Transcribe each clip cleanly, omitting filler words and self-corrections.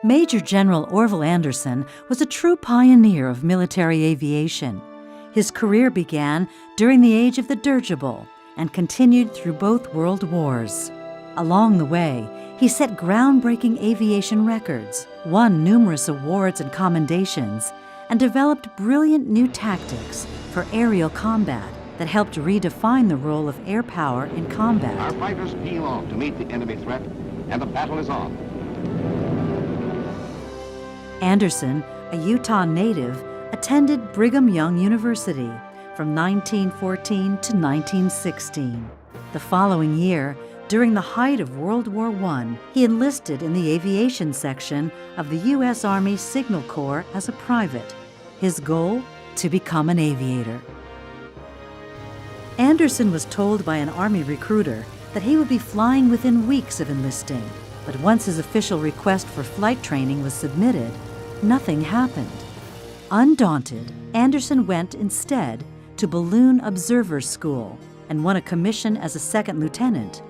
Major General Orvil Anderson was a true pioneer of military aviation. His career began during the age of the dirigible and continued through both world wars. Along the way, he set groundbreaking aviation records, won numerous awards and commendations, and developed brilliant new tactics for aerial combat that helped redefine the role of air power in combat. Our fighters peel off to meet the enemy threat, and the battle is on. Anderson, a Utah native, attended Brigham Young University from 1914 to 1916. The following year, during the height of World War I, he enlisted in the aviation section of the U.S. Army Signal Corps as a private. His goal? To become an aviator. Anderson was told by an Army recruiter that he would be flying within weeks of enlisting, but once his official request for flight training was submitted, nothing happened. Undaunted, Anderson went instead to Balloon Observer School and won a commission as a second lieutenant.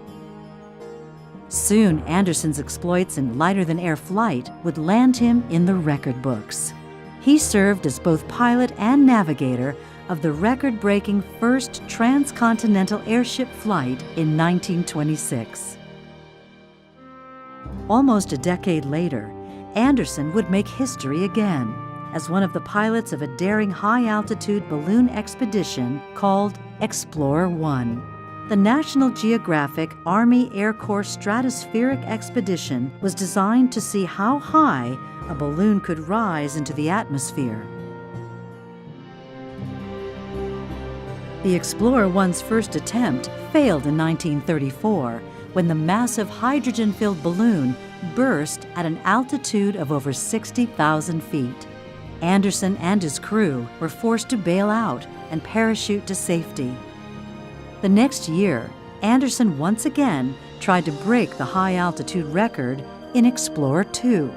Soon, Anderson's exploits in lighter-than-air flight would land him in the record books. He served as both pilot and navigator of the record-breaking first transcontinental airship flight in 1926. Almost a decade later, Anderson would make history again as one of the pilots of a daring high-altitude balloon expedition called Explorer 1. The National Geographic Army Air Corps stratospheric expedition was designed to see how high a balloon could rise into the atmosphere. The Explorer 1's first attempt failed in 1934 when the massive hydrogen-filled balloon burst at an altitude of over 60,000 feet. Anderson and his crew were forced to bail out and parachute to safety. The next year, Anderson once again tried to break the high-altitude record in Explorer 2.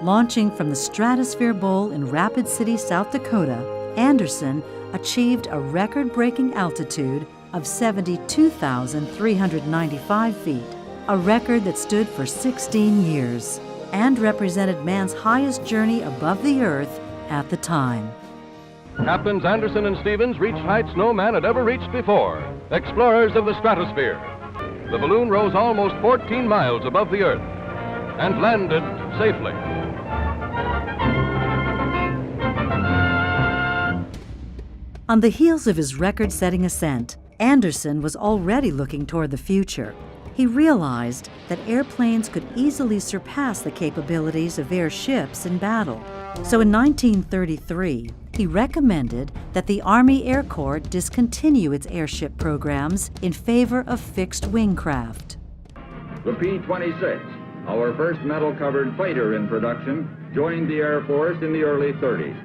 Launching from the Stratosphere Bowl in Rapid City, South Dakota, Anderson achieved a record-breaking altitude of 72,395 feet, a record that stood for 16 years and represented man's highest journey above the Earth at the time. Captains Anderson and Stevens reached heights no man had ever reached before, explorers of the stratosphere. The balloon rose almost 14 miles above the Earth and landed safely. On the heels of his record-setting ascent, Anderson was already looking toward the future. He realized that airplanes could easily surpass the capabilities of airships in battle. So in 1933, he recommended that the Army Air Corps discontinue its airship programs in favor of fixed-wing craft. The P-26, our first metal-covered fighter in production, joined the Air Force in the early 30s.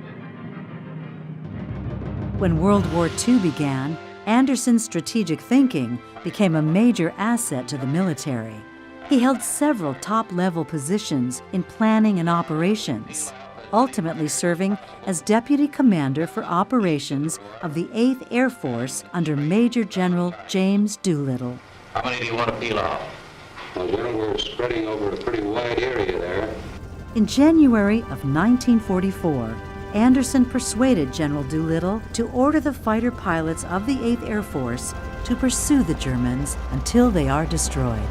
When World War II began, Anderson's strategic thinking became a major asset to the military. He held several top-level positions in planning and operations, ultimately serving as Deputy Commander for Operations of the 8th Air Force under Major General James Doolittle. How many do you want to peel off? Well, General, we're spreading over a pretty wide area there. In January of 1944, Anderson persuaded General Doolittle to order the fighter pilots of the 8th Air Force to pursue the Germans until they are destroyed.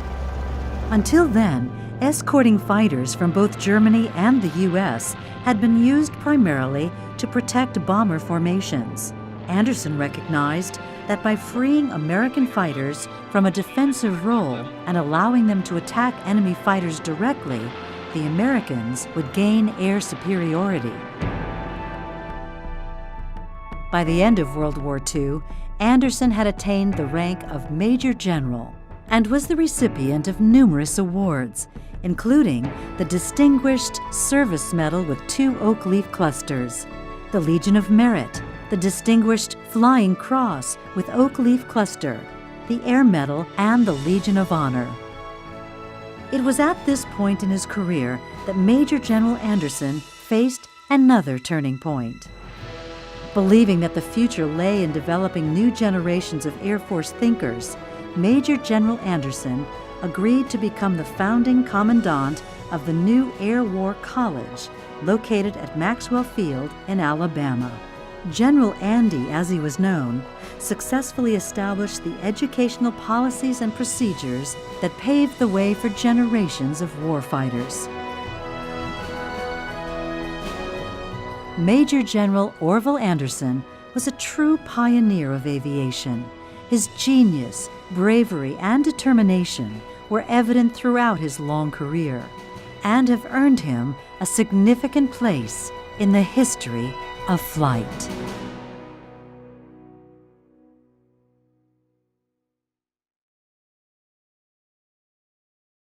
Until then, escorting fighters from both Germany and the U.S. had been used primarily to protect bomber formations. Anderson recognized that by freeing American fighters from a defensive role and allowing them to attack enemy fighters directly, the Americans would gain air superiority. By the end of World War II, Anderson had attained the rank of Major General and was the recipient of numerous awards, including the Distinguished Service Medal with 2 oak leaf clusters, the Legion of Merit, the Distinguished Flying Cross with oak leaf cluster, the Air Medal, and the Legion of Honor. It was at this point in his career that Major General Anderson faced another turning point. Believing that the future lay in developing new generations of Air Force thinkers, Major General Anderson agreed to become the founding commandant of the new Air War College, located at Maxwell Field in Alabama. General Andy, as he was known, successfully established the educational policies and procedures that paved the way for generations of warfighters. Major General Orvil Anderson was a true pioneer of aviation. His genius, bravery, and determination were evident throughout his long career and have earned him a significant place in the history of flight.